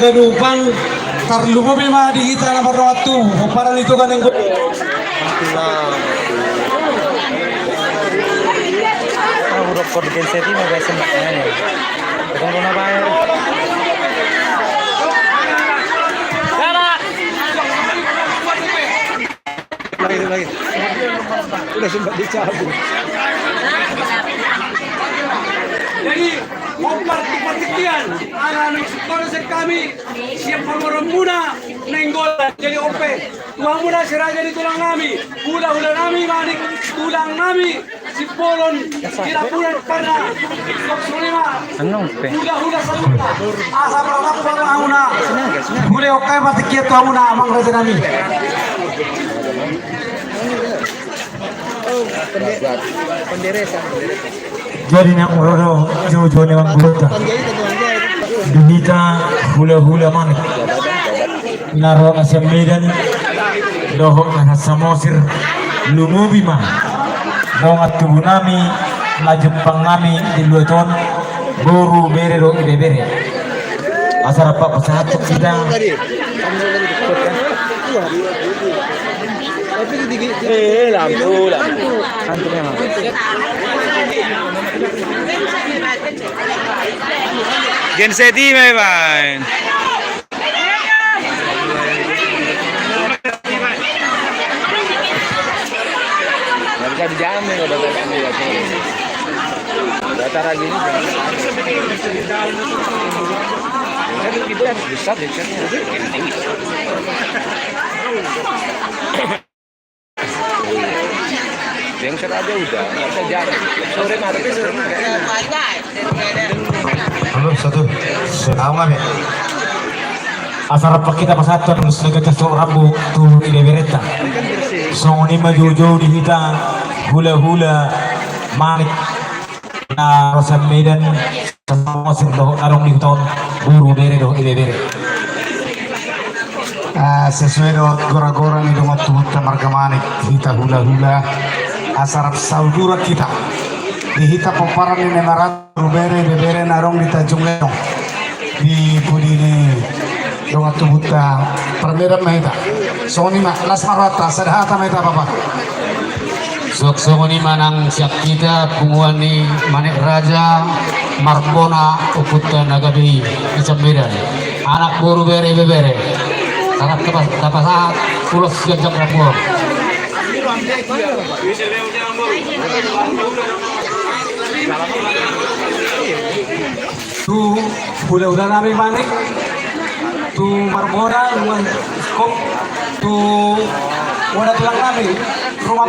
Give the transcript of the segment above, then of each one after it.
Ganupan tarlu mo bima di kita na marwatu para nito ka ng urok ko din sa team guys na ano kung na ba lagi udah sempat dicabut jadi Partikian anak sekolah kami siap pengorang muna nenggolan jadi OP tuang muna seraja di tulang nami hula nami manik tulang nami si polon kira bulan pada Soksonima hula saluta asa berapa bang amuna mulai okai partikian tuang muna amang raja nami jadi nak uroro jauh-jauh ni bang buta duhita hula manik naro asam medan doho na samosir lumubi man dongat tubuh nami la Jepang nami di luar ton boru berero ide bere asar apa pesat sidang lampu memang Gen Seti memang nggak bisa dijamin udah data lagi ini kita bisa yang aja udah nggak bisa jalan sore halo satu tahu nggak ya asal apa kita pasatan sebagai seorang rambu tuh ide berita song ini maju di kita hula manik na Rosan Medan sama sing doh arong di tahun buru bere doh ide bere sesuai dengan gora-gora ni dengan tumut margamanik kita hula-hula asarap saudura kita dihita pemparan ni nemarat bere narong di Tanjung Leong di pudi ni dengan tumut permira mahita soni mak las marwata sedahata mahita bapak Sok ni manang siap kita punguani manik raja Marbona ukuta nagabi Isambira anak buru bere sangat kapasahat pulos gajak rapor tu udah nabi manik tu Marbona luan kok tu udah tulang nabi rumah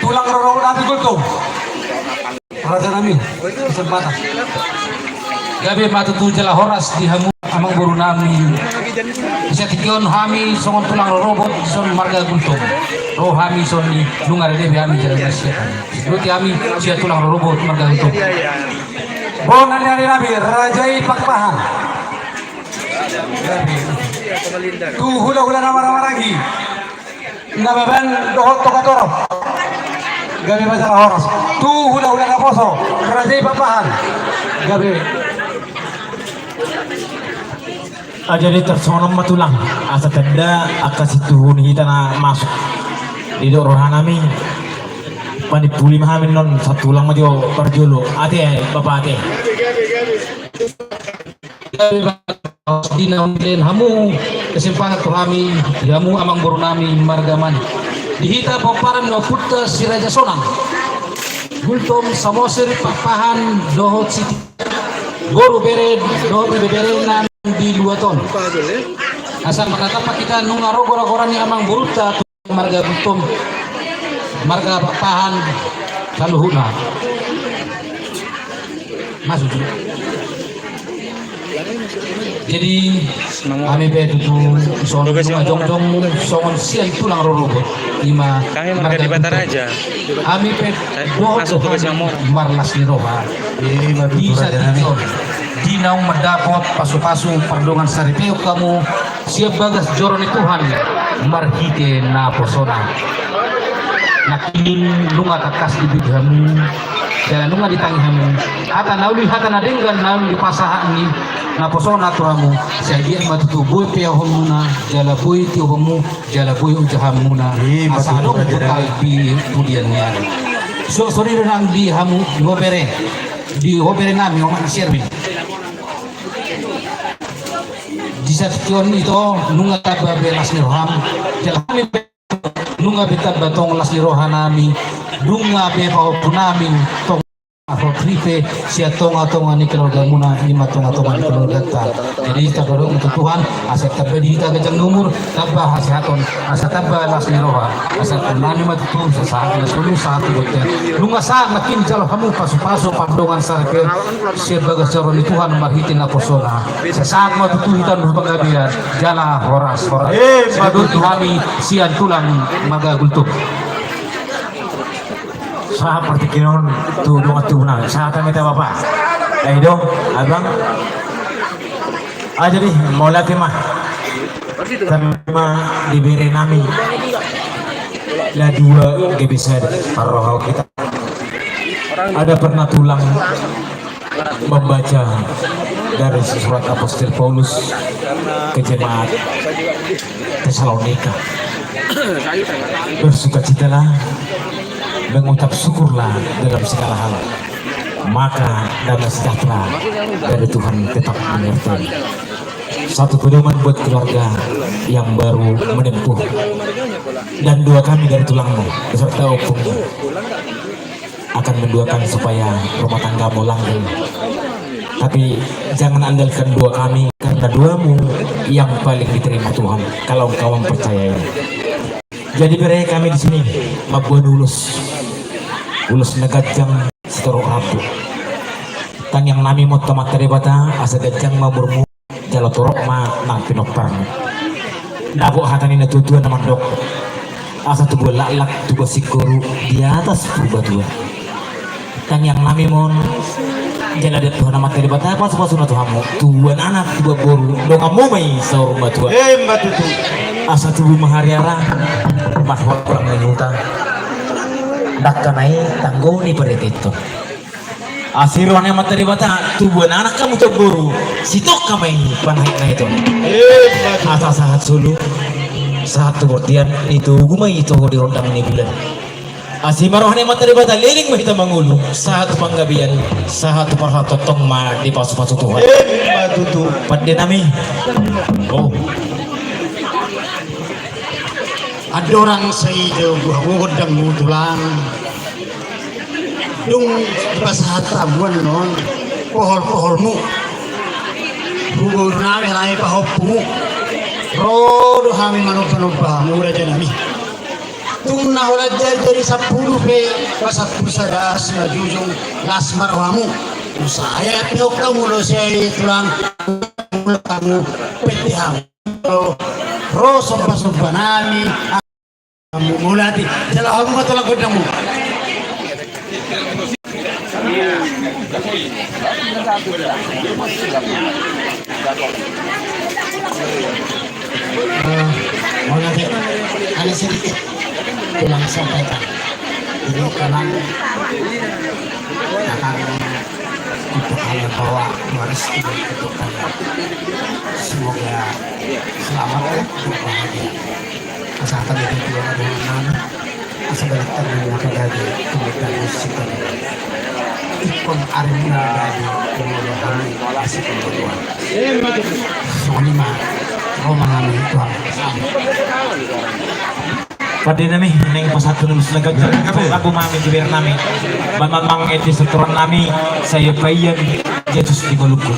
tulang rorong nabi gultung raja nabi kesempatan gabi matutu jala horas di hamu amang buru nami bisa tikion hami songon tulang robot son marga gultung roh hami son di lungar debi hami jala nasya ruti hami sia tulang robot marga gultung bonan dari nabi rajai pakpahan tu hula nama lagi nggak beban dohot tokatoro gabi masalah horas tu hula naposo rajai pakpahan gabi jadi tersonom matulang asa tenda akas itu kita na masuk di rohanami panipuli mahamin non satu ulang majo perjolo ate bapak ate di naun hamu kesempatan kami hamu amang borunami margaman dihita paparan no putta si Raja Sonang gultom samosir papahan dohot siti boru bere dohot bere nan di 2 ton asal menatapa kita nungaro gora-goran yang amang buruta marga gultom marga papahan saluhuna masuk jadi kami begitu soal jong songon siang tulang robot lima Kami di Bantar aja. kami marlas ni roha bisa dito dinaw mendapot pasu-pasu pardongan saripeo kamu siap bagas joron Tuhan marhite na posona nakinin lunga takas di bidhamu jalan lunga ditangihamu hata nauli hata nadenggan nauli pasahan ni na posona tuamu saya dia matutu boy peahomuna jala boy tiomu jala boy ujahamuna asano bukai bi pudian niya so sorry nang di hamu di hobere nami oman sherwin di satkyon ito nunga taba belas ni roham jala kami nunga beta batong las ni rohanami nunga be paupunami tong ako tripe siya tonga ni keluarga muna lima tonga ni keluarga ta jadi kita dorong untuk Tuhan aset tabah di kita gajang numur tabah hasaton asa tabah las ni roha asa nani matutu sa saat na sulu saat ibutnya nunga saat makin jalo kamu pasu-pasu pandongan sarke siya bagas jaro ni Tuhan marhitin na posona sa saat matutu kita nupagabian jala horas sadut Tuhami siyan tulang magagultuk saha partikinon tu dong atuna saha kami ta bapak dong abang jadi mola mah diberi nami la 2 gebisa parohau kita ada pernah tulang membaca dari surat Apostol Paulus ke jemaat Tesalonika bersukacitalah mengucap syukurlah dalam segala hal maka damai sejahtera dari Tuhan tetap menyertai. Satu pedoman buat keluarga yang baru menempuh dan doa kami dari tulangmu beserta opungmu akan mendoakan supaya rumah tanggamu langgeng, tapi jangan andalkan doa kami karena doamu yang paling diterima Tuhan kalau engkau mempercayai. Jadi beri kami di sini mabuan ulus negajang setorok rabu tang yang nami mau tomat bata asa gajang maburmu jalo torok ma nang pinokparmu nabok hatani na tutuan naman dok asa tubuh lalak tubuh sikoru di atas purba tua dan yang nami mon jangan ada Tuhan amat dari bata apa sepasuna Tuhanmu tuan anak dua boru dong kamu mai saur batu Mbak Tutu. asa tubuh mahariara mahwa kurang menyuta dakkanai tanggoni pada itu asiruan yang mata di bata tubuh anak kamu terburu sitok kamai panai na itu asa saat sulu saat kemudian itu gumai itu di rondang ini bilang asimarohan yang mata di bata liling mahita mangulu saat panggabian saat parha totong ma di pasu-pasu Tuhan Tutu. pada nami oh Ada orang sa iyo buhangod ang mutulang. Yung basahat tabuan noon, pohol-pohol mo. Bugod namin ay pahop mo. Rodo kami manong-panong pa, mura dyan namin. Tung nahulat dyan dari sa puno pe, pasat po sa daas na jujong las marwa mo. Usaya at pinok na mulo siya ito lang, kamu petihang. Roso pasok namin, mula di, jala ako matulagod na mo. Mula di, ano sedikit, pulang sampaikan. Ini kanan, akan untuk kalian bawa waris ini untuk kalian. Semoga selamat ya, bahagia. Kesehatan itu juga ada dengan sebaliknya dengan lagi kemudian musik ikon arena dari kemudahan masih kemudian. Soalnya mah romangan itu pada nami neng pasatu nulis legak aku mami jibir nami mamang eti seturan nami saya bayan Yesus di Maluku